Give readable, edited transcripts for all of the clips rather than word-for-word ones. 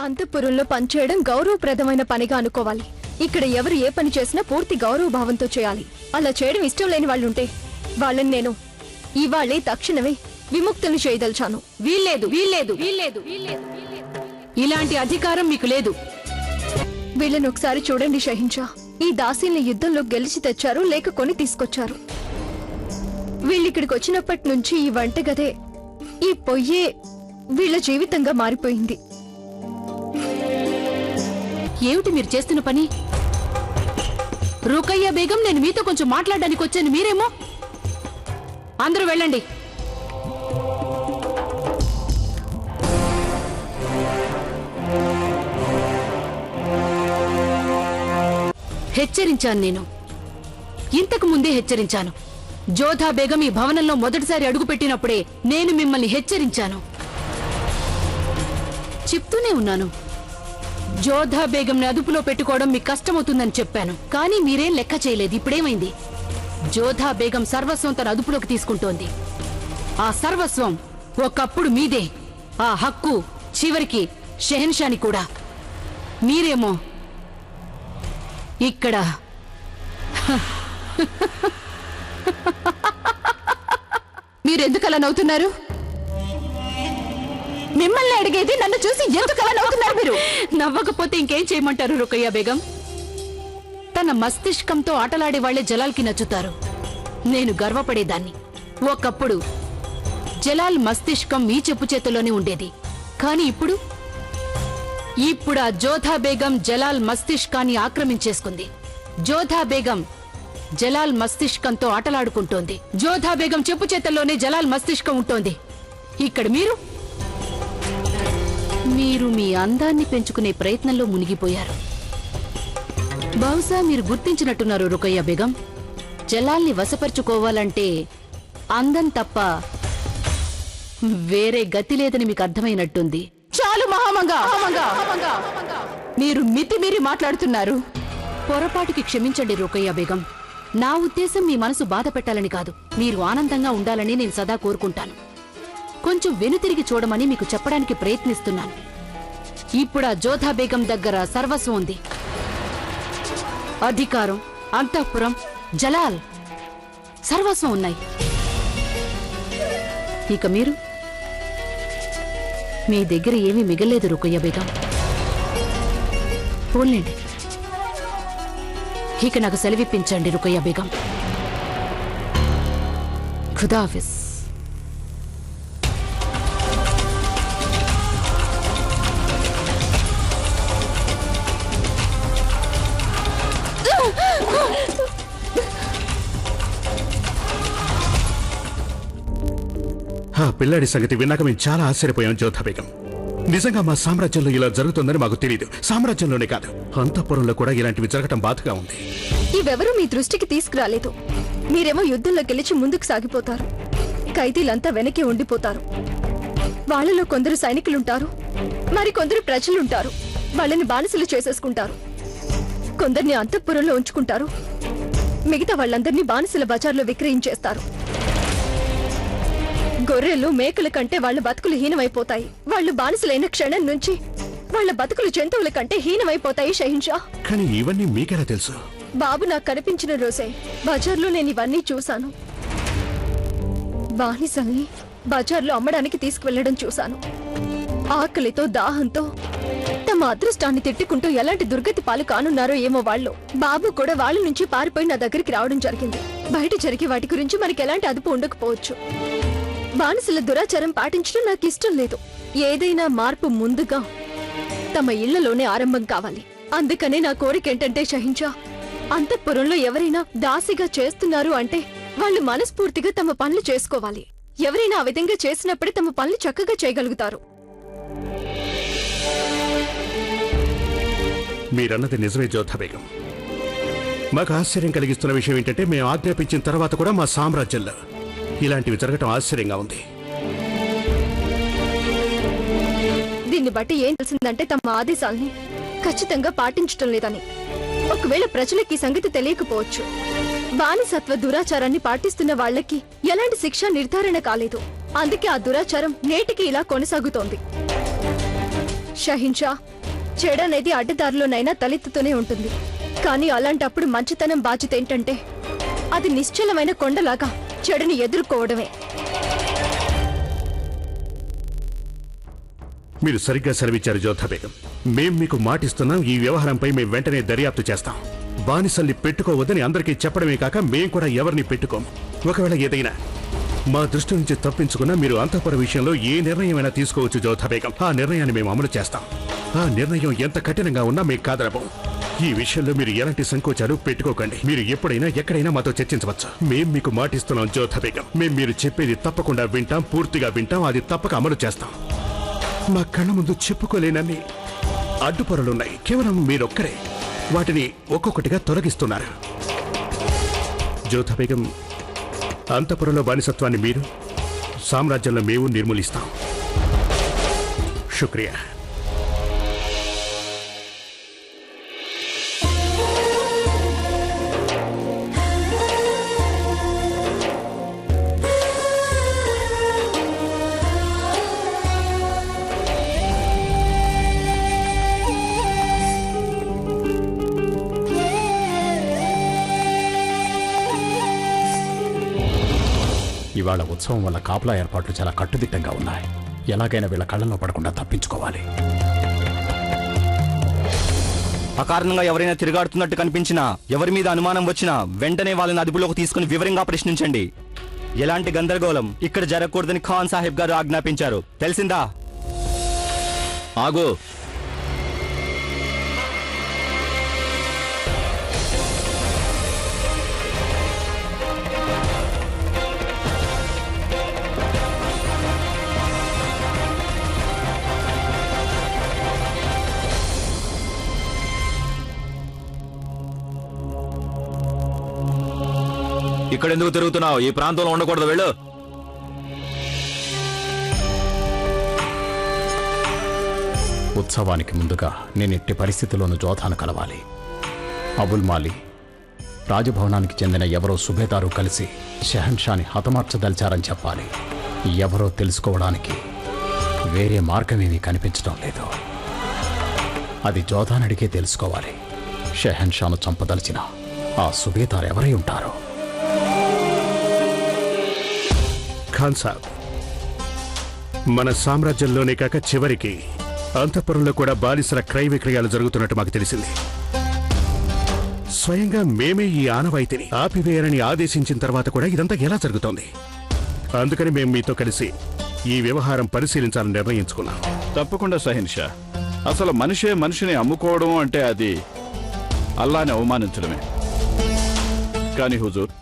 అంతఃపురంలో పనిచేయడం గౌరవప్రదమైన పనిగా అనుకోవాలి. ఇక్కడ ఎవరు ఏ పని చేసినా పూర్తి గౌరవ భావంతో చేయాలి. అలా చేయడం ఇష్టం లేని వాళ్ళుంటే వాళ్ళని నేను ఇవాళే తక్షణమే విముక్తులు చేయదలిచాను. వీల్లేదు వీల్లేదు వీల్లేదు ఇలాంటి అధికారం మీకు లేదు. వీళ్ళని ఒకసారి చూడండి షహింషా. ఈ దాసీల్ని యుద్ధంలో గెలిచి తెచ్చారు, లేక కొని తీసుకొచ్చారు. వీళ్ళిక్కడికి వచ్చినప్పటి నుంచి ఈ వంటగదే, ఈ పొయ్యే వీళ్ళ జీవితంగా మారిపోయింది. ఏమిటి మీరు చేస్తున్న పని? రుకయ్య బేగం, నేను మీతో కొంచెం మాట్లాడడానికి వచ్చాను. మీరేమో అందరూ వెళ్ళండి. హెచ్చరించాను, నేను ఇంతకు ముందే హెచ్చరించాను. జోధా బేగం ఈ భవనంలో మొదటిసారి అడుగుపెట్టినప్పుడే నేను మిమ్మల్ని హెచ్చరించాను. చెప్తూనే ఉన్నాను, జోధా బేగంని అదుపులో పెట్టుకోవడం మీకు కష్టమవుతుందని చెప్పాను. కానీ మీరేం లెక్క చేయలేదు. ఇప్పుడేమైంది? జోధా బేగం సర్వస్వం తన అదుపులోకి తీసుకుంటోంది. ఆ సర్వస్వం ఒకప్పుడు మీదే. ఆ హక్కు చివరికి షెహన్షాని కూడా. మీరేమో ఇక్కడ మీరెందుకలా నవ్వుతున్నారు? మిమ్మల్ని అడిగేది, నన్ను చూసి ఎందుకలా నవ్వుతున్నారు మీరు? నవ్వకపోతే ఇంకేం చేయమంటారు రుకయ్య బేగం? తన మస్తిష్కంతో ఆటలాడే వాళ్లే జలాల్కి నచ్చుతారు. నేను గర్వపడేదాన్ని. ఒకప్పుడు జలాల్ మస్తిష్కం మీ చెప్పు చేతుల్లోనే ఉండేది. కానీ ఇప్పుడు ఆ జోధా బేగం జలాల్ మస్తిష్కాన్ని ఆక్రమించేసుకుంది. జోధా బేగం జలాల్ మస్తిష్కంతో ఆటలాడుకుంటోంది. జోధా బేగం చెప్పు చేతుల్లోనే జలాల్ మస్తిష్కం ఉంటోంది. ఇక్కడ మీరు మీ అందాన్ని పెంచుకునే ప్రయత్నంలో మునిగిపోయారు. బహుశా మీరు గుర్తించినట్టున్నారు రుకయ్య బేగం. జలాల్ని వశపరుచుకోవాలంటే అందం తప్ప వేరే గతి లేదని మీకు అర్థమైనట్టుంది. చాలు మహామంగా, మీరు మితిమీరి మాట్లాడుతున్నారు. పొరపాటుకి క్షమించండి రుకయ్య బేగం. నా ఉద్దేశం మీ మనసు బాధ పెట్టాలని కాదు. మీరు ఆనందంగా ఉండాలని నేను సదా కోరుకుంటాను. కొంచెం వెనుతిరిగి చూడమని మీకు చెప్పడానికి ప్రయత్నిస్తున్నాను. ఇప్పుడు ఆ జోధా బేగం దగ్గర సర్వస్వం ఉంది. అధికారం, అంతఃపురం, జలాల్ సర్వస్వం ఉన్నాయి. ఇక మీ దగ్గర ఏమీ మిగలేదు రుకయ్య బేగం. పోన్లేండి, ఇక నాకు సెలవిప్పించండి రుకయ్య బేగం. ఖుదాఫిజ్. ఆ పిల్లాడి సంగతి విన్నాక మేము చాలా ఆశ్చర్యపోయాం జోధా బేగం. నిజంగా మా సామ్రాజ్యంలో ఇలా జరుగుతుందని మాకు తెలియదు. సామ్రాజ్యంలోనే కాదు, అంతఃపురంలో కూడా ఇలాంటివి జరగటం బాధగా ఉంది. ఇవెవరూ మీ దృష్టికి తీసుకురాలేదు. మీరేమో యుద్ధంలో గెలిచి ముందుకు సాగిపోతారు, ఖైదీలంతా వెనక్కి ఉండిపోతారు. వాళ్ళలో కొందరు సైనికులుంటారు, మరి కొందరు ప్రజలుంటారు. వాళ్ళని బానిసలు చేసేసుకుంటారు. కొందరిని అంతఃపురంలో ఉంచుకుంటారు, మిగతా వాళ్ళందరినీ బానిసల బజార్లో విక్రయించేస్తారు. గొర్రెలు, మేకల కంటే వాళ్ళ బతుకులు హీనమైపోతాయి. వాళ్ళు బానిసలైన క్షణం నుంచి వాళ్ళ బతుకులు జంతువుల కంటే హీనమైపోతాయి షహిన్షా. కానీ ఇవన్నీ మీకెలా తెలుసు? బాబు నాకు కనిపించిన రోజే బజార్లో నేను ఇవన్నీ చూశాను. బానిసల్ని బజార్లో అమ్మడానికి తీసుకువెళ్లడం చూశాను. ఆకలితో, దాహంతో తమ అదృష్టాన్ని తిట్టుకుంటూ ఎలాంటి దుర్గతి పాలు కానున్నారో ఏమో వాళ్ళు. బాబు కూడా వాళ్ళ నుంచి పారిపోయి నా దగ్గరికి రావడం జరిగింది. బయట జరిగే వాటి గురించి మనకి ఎలాంటి అదుపు ఉండకపోవచ్చు. బానిసల దురాచారం పాటించడం నాకు ఇష్టం లేదు. ఏదైనా మార్పు ముందుగా తమ ఇళ్లలోనే ఆరంభం కావాలి. అందుకనే నా కోరిక ఏంటంటే షహిన్షా, అంతఃపురంలో ఎవరైనా దాసిగా చేస్తున్నారు అంటే వాళ్ళు మనస్ఫూర్తిగా తమ పనులు చేసుకోవాలి. ఎవరైనా ఆ విధంగా చేసినప్పుడే తమ పనులు చక్కగా చేయగలుగుతారు. మీరన్నది నిజమే జోధా బేగం. మాకు ఆశ్చర్యం కలిగిస్తున్న విషయం ఏంటంటే మేము ఆజ్ఞాపించిన తర్వాత కూడా మా సామ్రాజ్యంలో ఇలాంటివి జరగటం ఆశ్చర్యంగా ఉంది. దీన్ని బట్టి ఏం తెలిసిందంటే తమ ఆదేశాల్ని ఖచ్చితంగా పాటించటం లేదని. ఒకవేళ ప్రజలకి సంగతి తెలియకపోవచ్చు. బానిసత్వ దురాచారాన్ని పాటిస్తున్న వాళ్లకి ఎలాంటి శిక్ష నిర్ధారణ కాలేదు. అందుకే ఆ దురాచారం నేటికి ఇలా కొనసాగుతోంది. షహిన్షా, చెడనేది అడ్డదారిలోనైనా తలెత్తుతూనే ఉంటుంది. కానీ అలాంటప్పుడు మంచితనం బాధ్యత ఏంటంటే అది నిశ్చలమైన కొండలాగా చెడుని ఎదుర్కోవడమే. మీరు సరిగ్గా సెలవిచ్చారు జోధా బేగం. మేం మీకు మాటిస్తున్నాం, ఈ వ్యవహారంపై మేం వెంటనే దర్యాప్తు చేస్తాం. బానిసల్ని పెట్టుకోవద్దని అందరికీ చెప్పడమే కాక మేం కూడా ఎవరిని పెట్టుకోము. ఒకవేళ ఏదైనా మా దృష్టి నుంచి తప్పించుకున్నా మీరు అంతఃపుర విషయంలో ఏ నిర్ణయమైనా తీసుకోవచ్చు జోధా బేగం. ఆ నిర్ణయాన్ని మేము అమలు చేస్తాం. ఆ నిర్ణయం ఎంత కఠినంగా ఉన్నా మేము కాదనబోం. ఈ విషయంలో మీరు ఎలాంటి సంకోచాలు పెట్టుకోకండి. మీరు ఎప్పుడైనా ఎక్కడైనా మాతో చర్చించవచ్చు. మేం మీకు మాటిస్తున్నాం జోధా బేగం. మేం మీరు చెప్పేది తప్పకుండా వింటాం, పూర్తిగా వింటాం, అది తప్పక అమలు చేస్తాం. మా కళ్ళ ముందు చెప్పుకోలేనన్ని అడ్డుపొరలున్నాయి. కేవలం మీరొక్కరే వాటిని ఒక్కొక్కటిగా తొలగిస్తున్నారు. జోధా బేగం, అంతఃపురంలో బానిసత్వాన్ని మీరు, సామ్రాజ్యంలో మేము నిర్మూలిస్తాం. శుక్రియా. ఇవాళ ఉత్సవం వల్ల కాపలా ఏర్పాట్లు చాలా కట్టుదిట్టంగా ఉన్నాయి. ఎలాగైనా వీళ్ళ కళ్ళల్లో పడకుండా తప్పించుకోవాలి. అకారణంగా ఎవరైనా తిరుగాడుతున్నట్టు కనిపించినా, ఎవరి మీద అనుమానం వచ్చినా వెంటనే వాళ్ళని అదుపులోకి తీసుకుని వివరంగా ప్రశ్నించండి. ఎలాంటి గందరగోళం ఇక్కడ జరగకూడదని ఖాన్ సాహెబ్ గారు ఆజ్ఞాపించారు. తెలిసిందా? ఆగు. ఇక్కడ ఎందుకు తిరుగుతున్నావు? ఈ ప్రాంతంలో ఉండకూడదు, వెళ్ళు. ఉత్సవానికి ముందుగా నేను ఎట్టి పరిస్థితుల్లోనూ జోధాను కలవాలి. అబుల్ మాలి, రాజభవనానికి చెందిన ఎవరో సుబేదారు కలిసి షహన్షాని హతమార్చదలిచారని చెప్పాలి. ఎవరో తెలుసుకోవడానికి వేరే మార్గమేమీ కనిపించడం లేదు. అది జోధానడికే తెలుసుకోవాలి. షహన్షాను చంపదలిచిన ఆ సుబేదారు ఎవరై ఉంటారో. ఖాన్ సాబ్, మన సామ్రాజ్యంలోనే కాక చివరికి అంతఃపురంలో కూడా బానిసల క్రయ విక్రయాలు జరుగుతున్నట్టు మాకు తెలిసింది. స్వయంగా మేమే ఈ ఆనవాయితీని ఆపివేయాలని ఆదేశించిన తర్వాత కూడా ఇదంతా ఎలా జరుగుతోంది? అందుకని మేము మీతో కలిసి ఈ వ్యవహారం పరిశీలించాలని నిర్ణయించుకున్నాం. తప్పకుండా షహిన్షా. అసలు మనిషే మనిషిని అమ్ముకోవడం అంటే అది అల్లాని అవమానించడమే. కానీ హుజూర్,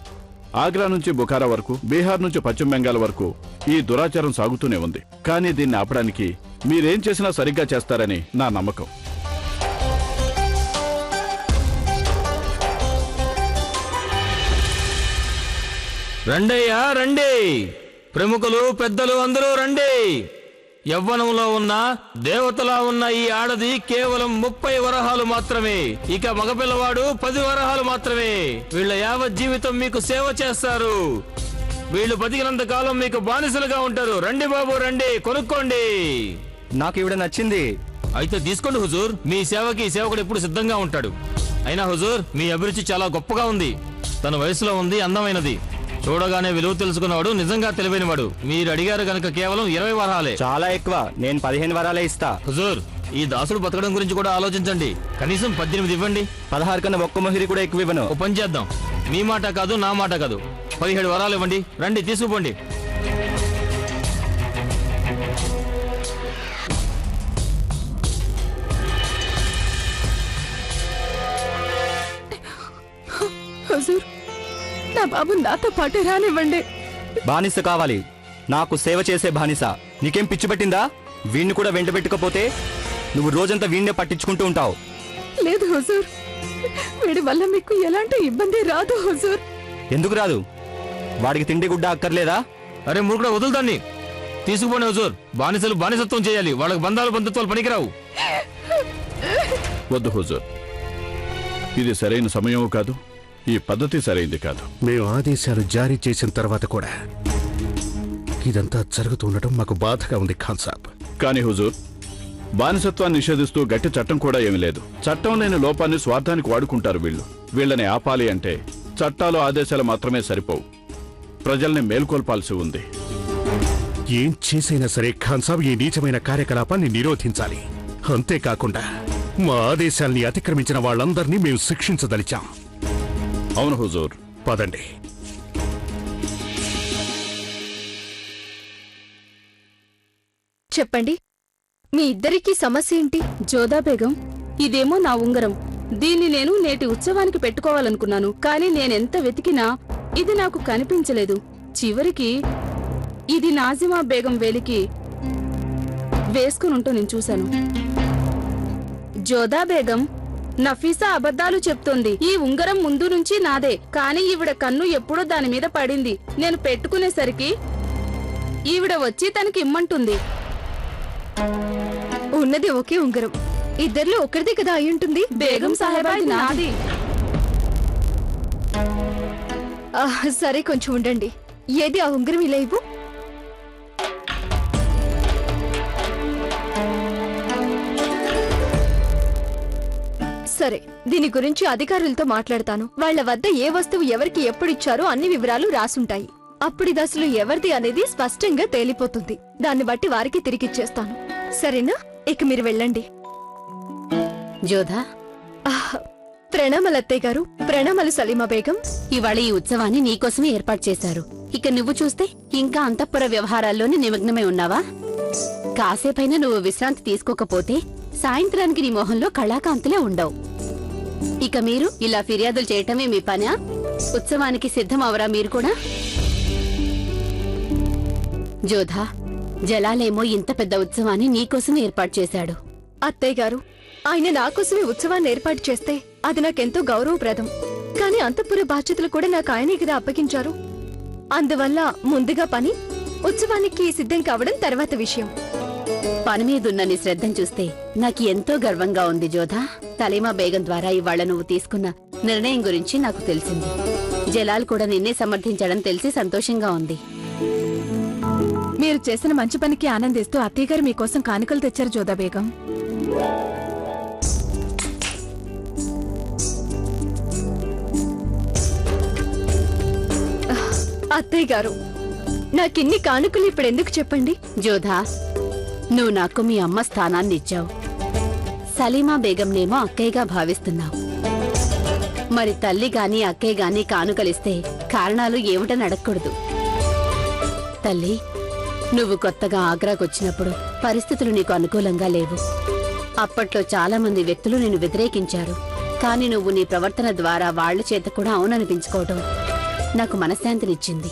ఆగ్రా నుంచి బుఖారా వరకు, బీహార్ నుంచి పశ్చిమ బెంగాల్ వరకు ఈ దురాచారం సాగుతూనే ఉంది. కానీ దీన్ని ఆపడానికి మీరేం చేసినా సరిగ్గా చేస్తారని నా నమ్మకం. రండయ్యా, రండి. ప్రముఖులు, పెద్దలు అందరూ రండి. యవ్వనంలో ఉన్న దేవతలా ఉన్న ఈ ఆడది కేవలం 30 వరహాలు మాత్రమే. ఇక మగపిల్లవాడు 10 వరహాలు మాత్రమే. వీళ్ళ యావత్ జీవితం మీకు సేవ చేస్తారు. వీళ్ళు బతికినంత కాలం మీకు బానిసలుగా ఉంటారు. రండి బాబు, రండి, కొనుక్కోండి. నాకు ఇవిడ నచ్చింది. అయితే తీసుకోండి హుజూర్. మీ సేవకి సేవకుడు ఎప్పుడు సిద్ధంగా ఉంటాడు. అయినా హుజూర్, మీ అభిరుచి చాలా గొప్పగా ఉంది. తన వయసులో ఉంది, అందమైనది. చూడగానే విలువ తెలుసుకున్నవాడు, నిజంగా తెలివైనవాడు. మీరు అడిగారు కనుక కేవలం 20 వరహాలే. చాలా ఎక్కువ. నేను 15 వరాలే ఇస్తా. హుజూర్, ఈ దాసుడు బతకడం గురించి కూడా ఆలోచించండి. కనీసం 18 ఇవ్వండి. 16 కన్నా ఒక్క మొహిరి కూడా ఎక్కువ ఇవ్వను. ఓ పని చేద్దాం. మీ మాట కాదు, నా మాట కాదు, 17 వరాలు ఇవ్వండి. రండి, తీసుకుపోండి. హుజూర్, నా బాబు నాతో పాటు రానివ్వండి. బానిస కావాలి. నాకు సేవ చేసే బానిస. నీకేం పిచ్చి పట్టిందా? వీణ్ణి కూడా వెంట పెట్టుకపోతే నువ్వు రోజంతా వీణ్ణే పట్టించుకుంటూ ఉంటావు. లేదు హుజూర్, వీడి వల్ల మీకు ఎలాంటి ఇబ్బంది రాదు హుజూర్. ఎందుకు రాదు? వాడికి తిండి గుడ్డ అక్కర్లేదా? అరే మూర్ఖుడా, వదులుతాన్ని. తీసుకుపోండి హుజూర్. బానిసలు బానిసత్వం చేయాలి. వాళ్ళకి బంధాలు బంధుత్వాలు పనికిరావు. వద్దు హుజూర్, ఇది సరైన సమయం కాదు. ఈ పద్ధతి సరైంది కాదు. మేము ఆదేశాలు జారీ చేసిన తర్వాత కూడా ఇదంతా జరుగుతూ ఉండటం మాకు బాధగా ఉంది ఖాన్ సాబ్. కానీ హుజూర్, బానిసత్వాన్ని నిషేధిస్తూ గట్టి చట్టం కూడా ఏమీ లేదు. చట్టం లేని లోపాన్ని స్వార్థానికి వాడుకుంటారు వీళ్ళు. వీళ్ళని ఆపాలి అంటే చట్టాలు ఆదేశాలు మాత్రమే సరిపోవు. ప్రజల్ని మేల్కొల్పాల్సి ఉంది. ఏం చేసైనా సరే ఖాన్ సాబ్ ఈ నీచమైన కార్యకలాపాన్ని నిరోధించాలి. అంతేకాకుండా మా ఆదేశాల్ని అతిక్రమించిన వాళ్ళందరినీ మేము శిక్షించదలిచాం. అవును హుజూర్. పదండి. చెప్పండి, మీ ఇద్దరికీ సమస్య ఏంటి? జోదా బేగం, ఇదేమో నా ఉంగరం. దీన్ని నేను నేటి ఉత్సవానికి పెట్టుకోవాలనుకున్నాను, కానీ నేనెంత వెతికినా ఇది నాకు కనిపించలేదు. చివరికి ఇది నాజిమా బేగం వేలికి వేసుకునుంటూ నేను చూశాను. జోదా బేగం, నఫీసా అబద్ధాలు చెప్తోంది. ఈ ఉంగరం ముందు నుంచి నాదే, కానీ ఈవిడ కన్ను ఎప్పుడో దాని మీద పడింది. నేను పెట్టుకునేసరికి ఈవిడ వచ్చి తనకి ఇమ్మంటుంది. ఉన్నది ఒకే ఉంగరం, ఇద్దరిలో ఒకరిదే కదా అయ్యుంటుంది. బేగం సాహెబా, ఇది నాది. సరే, కొంచెం ఉండండి. ఏది ఆ ఉంగరం? ఇలా ఇవ్వు. సరే, దీని గురించి అధికారులతో మాట్లాడతాను. వాళ్ల వద్ద ఏ వస్తువు ఎవరికి ఎప్పుడిచ్చారో అన్ని వివరాలు రాసుంటాయి. అప్పుడు ఇది అసలు ఎవరిది అనేది స్పష్టంగా తేలిపోతుంది. దాన్ని బట్టి వారికి తిరిగిచ్చేస్తాను. సరేనా? ఇక మీరు వెళ్ళండి. జోధా, ప్రణామాలు అత్తయ్య గారు. ప్రణామాలు సలీమా బేగం. ఇవాళ ఈ ఉత్సవాన్ని నీకోసమే ఏర్పాటు చేశారు. ఇక నువ్వు చూస్తే ఇంకా అంతఃపుర వ్యవహారాల్లోనే నిమగ్నమై ఉన్నావా? కాసేపైనా నువ్వు విశ్రాంతి తీసుకోకపోతే సాయంత్రానికి నీ మొహంలో కళాకాంతులే ఉండవు. ఇక మీరు ఇలా ఫిర్యాదులు చేయటమే మీ పనా? ఉత్సవానికి సిద్ధం అవరా మీరు కూడా? జోధా, జలాలేమో ఇంత పెద్ద ఉత్సవాన్ని నీకోసమే ఏర్పాటు చేశాడు. అత్తయ్య గారు, ఆయన నాకోసమే ఉత్సవాన్ని ఏర్పాటు చేస్తే అది నాకెంతో గౌరవప్రదం. కానీ అంతఃపుర బాధ్యతలు కూడా నాకు ఆయనే కదా అప్పగించారు. అందువల్ల ముందుగా పని, ఉత్సవానికి సిద్ధం కావడం తర్వాత విషయం. పని మీదున్న నీ శ్రద్ధను చూస్తే నాకు ఎంతో గర్వంగా ఉంది జోధా. సలీమా బేగం ద్వారా ఇవాళ నువ్వు తీసుకున్న నిర్ణయం గురించి నాకు తెలిసింది. జలాల్ కూడా నిన్నే సమర్థించడం తెలిసి సంతోషంగా ఉంది. మీరు చేసిన మంచి పనికి ఆనందిస్తూ అత్తయ్యగారు మీకోసం కానుకలు తెచ్చారు జోదా బేగం. అత్తయ్య గారు, నాకిన్ని కానుకలు ఇప్పుడెందుకు చెప్పండి? జోధా, నువ్వు నాకు మీ అమ్మ స్థానాన్ని ఇచ్చావు. సలీమా బేగంనేమో అక్కయ్యగా భావిస్తున్నావు. మరి తల్లి గాని అక్కయ్య గాని కానుకలిస్తే కారణాలు ఏమిటని అడగకూడదు. తల్లి, నువ్వు కొత్తగా ఆగ్రాకొచ్చినప్పుడు పరిస్థితులు నీకు అనుకూలంగా లేవు. అప్పట్లో చాలా మంది వ్యక్తులు నిన్ను వ్యతిరేకించారు. కాని నువ్వు నీ ప్రవర్తన ద్వారా వాళ్ల చేత కూడా అవుననిపించుకోవటం నాకు మనశ్శాంతినిచ్చింది.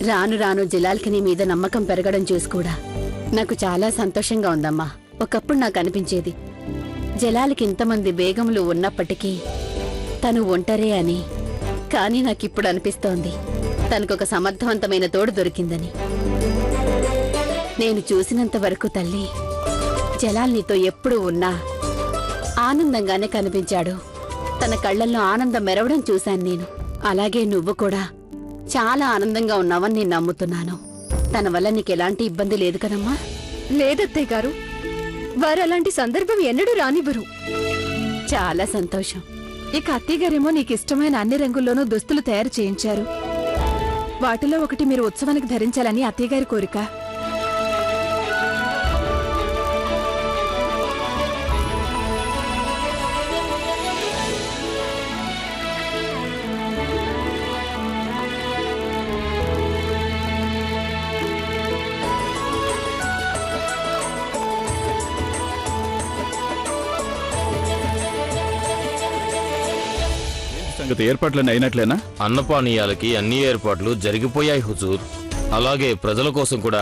రాను రాను జలాల్కి నీ మీద నమ్మకం పెరగడం చూసి కూడా నాకు చాలా సంతోషంగా ఉందమ్మా. ఒకప్పుడు నాకు అనిపించేది జలాల్కి ఇంతమంది బేగములు ఉన్నప్పటికీ తను ఒంటరే అని. కానీ నాకిప్పుడు అనిపిస్తోంది తనకొక సమర్థవంతమైన తోడు దొరికిందని. నేను చూసినంత వరకు తల్లి, జలాల్ నీతో ఎప్పుడూ ఉన్నా ఆనందంగానే కనిపించాడు. తన కళ్లల్లో ఆనందం మెరవడం చూశాను నేను. అలాగే నువ్వు కూడా చాలా ఆనందంగా ఉన్నావని నేను నమ్ముతున్నాను. తన వల్ల నీకెలాంటి ఇబ్బంది లేదు కదమ్మా? లేదత్తయ్య గారు, వారు అలాంటి సందర్భం ఎన్నడూ రానివ్వరు. చాలా సంతోషం. ఇక అత్తయ్యగారేమో నీకు ఇష్టమైన అన్ని రంగుల్లోనూ దుస్తులు తయారు చేయించారు. వాటిలో ఒకటి మీరు ఉత్సవానికి ధరించాలని అత్తయ్యగారి కోరిక. సంగతి ఏర్పాట్లన్నీ అయినట్లేనా? అన్నపానీయాలకి అన్ని ఏర్పాట్లు జరిగిపోయాయి హుజూర్. అలాగే ప్రజల కోసం కూడా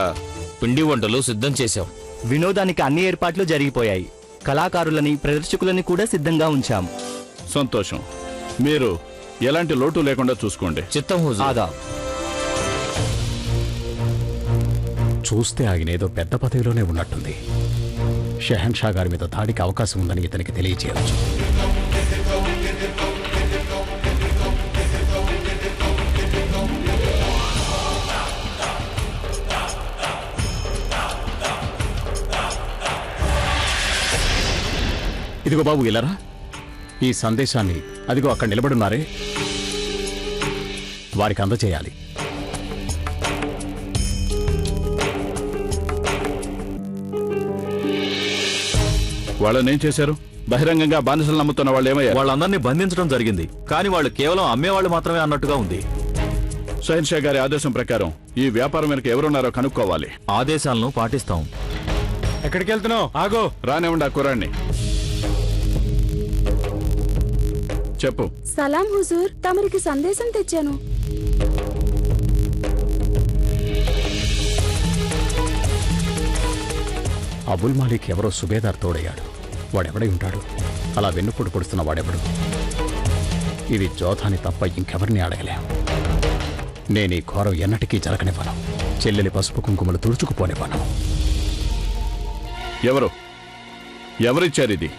పిండి వంటలు సిద్ధం చేశాం. వినోదానికి అన్ని ఏర్పాట్లు జరిగిపోయాయి. కళాకారులని, ప్రదర్శకులని కూడా సిద్ధంగా ఉంచాం. సంతోషం. మీరు ఎలాంటి లోటు లేకుండా చూసుకోండి. చిత్తం హుజూర్. ఆదా. చూస్తే ఆయనేదో పెద్ద పదవిలోనే ఉన్నట్టుంది. షెహన్షా గారి మీద దాడికి అవకాశం ఉందని ఇతనికి తెలియచేయవచ్చు. ఇదిగో బాబు ఇలారా, ఈ సందేశాన్ని అదిగో అక్కడ నిలబడున్నారే వారికి అందజేయాలి. వాళ్ళనేం చేశారు? బహిరంగంగా బానిసలు నమ్ముతున్న వాళ్ళు ఏమయ్యారు? వాళ్ళందరినీ బంధించడం జరిగింది, కానీ వాళ్ళు కేవలం అమ్మేవాళ్ళు మాత్రమే అన్నట్టుగా ఉంది. షహన్షా గారి ఆదేశం ప్రకారం ఈ వ్యాపారం వెనక ఎవరున్నారో కనుక్కోవాలి. ఆదేశాలను పాటిస్తాం. ఎక్కడికి వెళ్తున్నావు? ఆగో. రానివ్వండి ఆ కుర్రాన్ని. చెప్పు. సలాం హుజూర్, తమరికి సందేశం తెచ్చాను. అబుల్ మాలిక్ ఎవరో సుబేదార్ తోడయ్యాడు. వాడెవడై ఉంటాడు? అలా వెన్నుపోటు పొడుస్తున్న వాడెవడు? ఇది జోధాని తప్ప ఇంకెవరిని అడగలేం. నేను ఈ ఘోరం ఎన్నటికీ జరగనివ్వను. చెల్లెలి పసుపు కుంకుమలు తుడుచుకుపోనివ్వను. ఎవరిచ్చారు ఇది?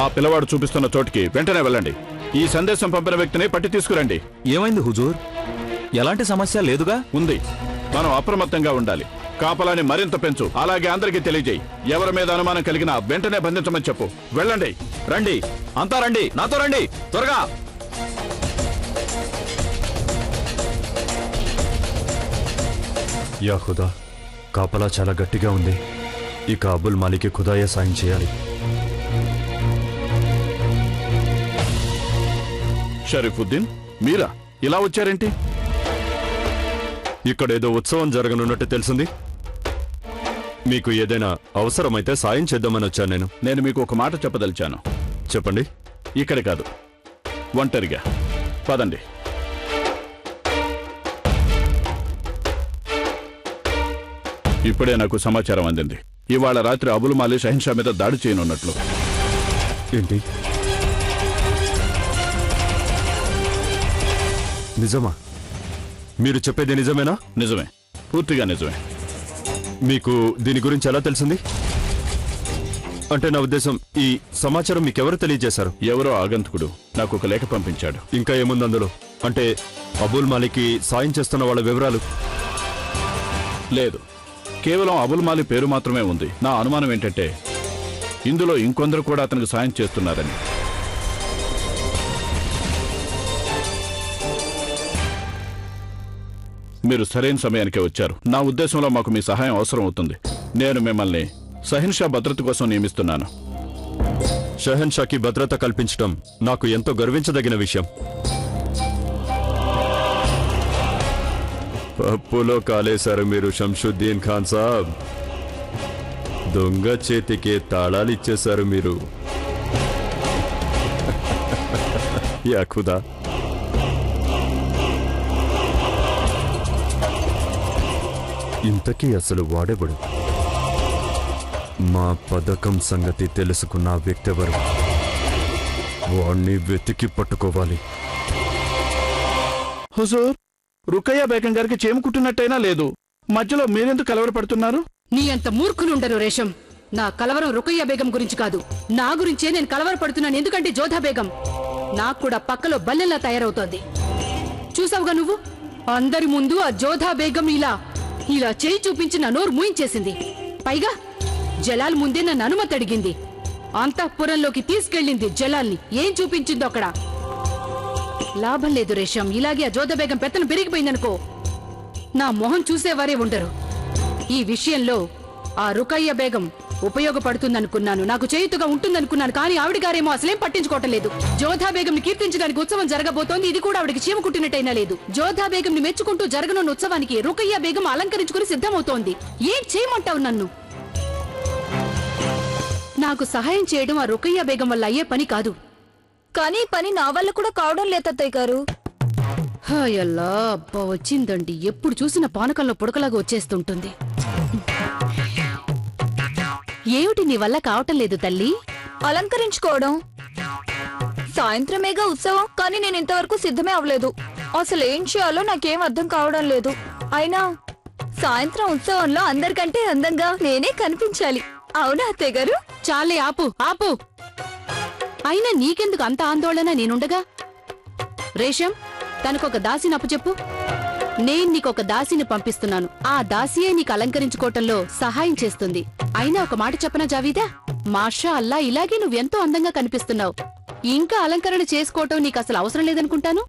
ఆ పిల్లవాడు చూపిస్తున్న చోటుకి వెంటనే వెళ్ళండి. ఈ సందేశం పంపిన వ్యక్తిని పట్టి తీసుకురండి. ఏమైంది హుజూర్? ఎలాంటి సమస్య లేదుగా? ఉంది. మనం అప్రమత్తంగా ఉండాలి. కాపలాన్ని మరింత పెంచు. అలాగే అందరికీ తెలియజేయి. ఎవరి మీద అనుమానం కలిగినా వెంటనే బంధించమని చెప్పు. వెళ్ళండి. రండి, అంతా రండి, నాతో రండి, త్వరగా. యా ఖుదా, కాపలా చాలా గట్టిగా ఉంది. ఇక అబుల్ మాలిక్ ఖుదాయే సాయం చేయాలి. షరీఫుద్దీన్, మీరా ఇలా వచ్చారేంటి? ఇక్కడ ఏదో ఉత్సవం జరగనున్నట్టు తెలిసింది. మీకు ఏదైనా అవసరమైతే సాయం చేద్దామని వచ్చాను. నేను మీకు ఒక మాట చెప్పదలిచాను. చెప్పండి. ఇక్కడ కాదు, ఒంటరిగా పదండి. ఇప్పుడే నాకు సమాచారం అందింది. ఇవాళ రాత్రి అబుల్ మాలి షహన్షా మీద దాడి చేయనున్నట్లు. ఏంటి? నిజమా? మీరు చెప్పేది నిజమేనా? నిజమే, పూర్తిగా నిజమే. మీకు దీని గురించి ఎలా తెలిసింది? అంటే నా ఉద్దేశం, ఈ సమాచారం మీకెవరు తెలియజేశారు? ఎవరో ఆగంతకుడు నాకు ఒక లేఖ పంపించాడు. ఇంకా ఏముంది అందులో? అంటే అబుల్ మాలిక్కి సాయం చేస్తున్న వాళ్ళ వివరాలు? లేదు, కేవలం అబుల్ మాలి పేరు మాత్రమే ఉంది. నా అనుమానం ఏంటంటే ఇందులో ఇంకొందరు కూడా అతనికి సాయం చేస్తున్నారని. మీరు సరైన సమయానికే వచ్చారు. నా ఉద్దేశంలో మాకు మీ సహాయం అవసరం అవుతుంది. నేను మిమ్మల్ని షహన్షా భద్రత కోసం నియమిస్తున్నాను. షహన్షాకి భద్రత కల్పించడం నాకు ఎంతో గర్వించదగిన విషయం. పప్పులో కాలేశారు మీరు షంషుద్దీన్ ఖాన్ సాబ్. దొంగ చేతికే తాళాలిచ్చేశారు మీరు. యా ఖుదా. ఇంతకీ అసలు వాడెవడు? మా పథకం సంగతి తెలుసుకున్న వ్యక్తి ఎవరు? వాణ్ణి వెతికి పట్టుకోవాలి. హుజూర్, రుకయ్య బేగం గారికి చేముకుంటున్నట్టయినా లేదు. మధ్యలో మీరెందుకు కలవరపడుతున్నారు? నీ అంత మూర్ఖులుండరు రేషం. నా కలవరం రుకయ్య బేగం గురించి కాదు, నా గురించే నేను కలవరపడుతున్నాను. ఎందుకంటే జోధా బేగం నాకు కూడా పక్కలో బల్లెల్లా తయారవుతోంది. చూసావుగా నువ్వు? అందరి ముందు ఆ జోధా బేగం ఇలా చేయి చూపించి నా నోరు మూయించేసింది. పైగా జలాల్ ముందే నన్ను అనుమతి అడిగింది. అంతఃపురంలోకి తీసుకెళ్ళింది జలాల్ని. ఏం చూపించిందో అక్కడ? లాభం లేదు రేషం. ఇలాగే ఆ జోధా బేగం పెత్తనం పెరిగిపోయిందనుకో, నా మొహం చూసేవారే ఉండరు. ఈ విషయంలో ఆ రుకయ్య బేగం ఉపయోగపడుతుందనుకున్నాను, నాకు చేయుతుగా ఉంటుందనుకున్నాను. కానీ ఆవిడ గారేమో అసలేం పట్టించుకోవటం లేదు. జోధా బేగంని కీర్తించడానికి ఉత్సవం జరగబోతోంది. ఇది కూడా ఆవిడకి చీమ కుట్టినట్టయినా లేదు. జోధా బేగంని మెచ్చుకుంటూ జరగనున్న ఉత్సవానికి రుకయ్య బేగం అలంకరించుకుని సిద్ధమవుతోంది. ఏం చేయమంటావు నన్ను? నాకు సహాయం చేయడం ఆ రుకయ్య బేగం వల్ల అయ్యే పని కాదు. కానీ పని నా వల్ల కూడా కావడం లేదత్తయ్య గారు. హాయల్లా, అబ్బా వచ్చిందండి. ఎప్పుడు చూసిన పానకంలో పుడకలాగా వచ్చేస్తుంటుంది. ఏమిటి నీ వల్ల కావటం లేదు తల్లి? అలంకరించుకోవడం. సాయంత్రమేగా ఉత్సవం, కానీ నేను ఇంతవరకు సిద్ధమే అవ్వలేదు. అసలు ఏం చేయాలో నాకేం అర్థం కావడం లేదు. అయినా సాయంత్రం ఉత్సవంలో అందరికంటే అందంగా నేనే కనిపించాలి. అవునా అత్తయ్య గారు? చాలే, ఆపు ఆపు. అయినా నీకెందుకు అంత ఆందోళన? నేనుండగా. రేషం, తనకొక దాసిని అప్పు చెప్పు. నేను నీకొక దాసిని పంపిస్తున్నాను. ఆ దాసియే నీకు అలంకరించుకోవటంలో సహాయం చేస్తుంది. అయినా ఒక మాట చెప్పనా జావీదా, మాషా అల్లా, ఇలాగే నువ్వెంతో అందంగా కనిపిస్తున్నావు. ఇంకా అలంకరణ చేసుకోవటం నీకు అసలు అవసరం లేదనుకుంటాను.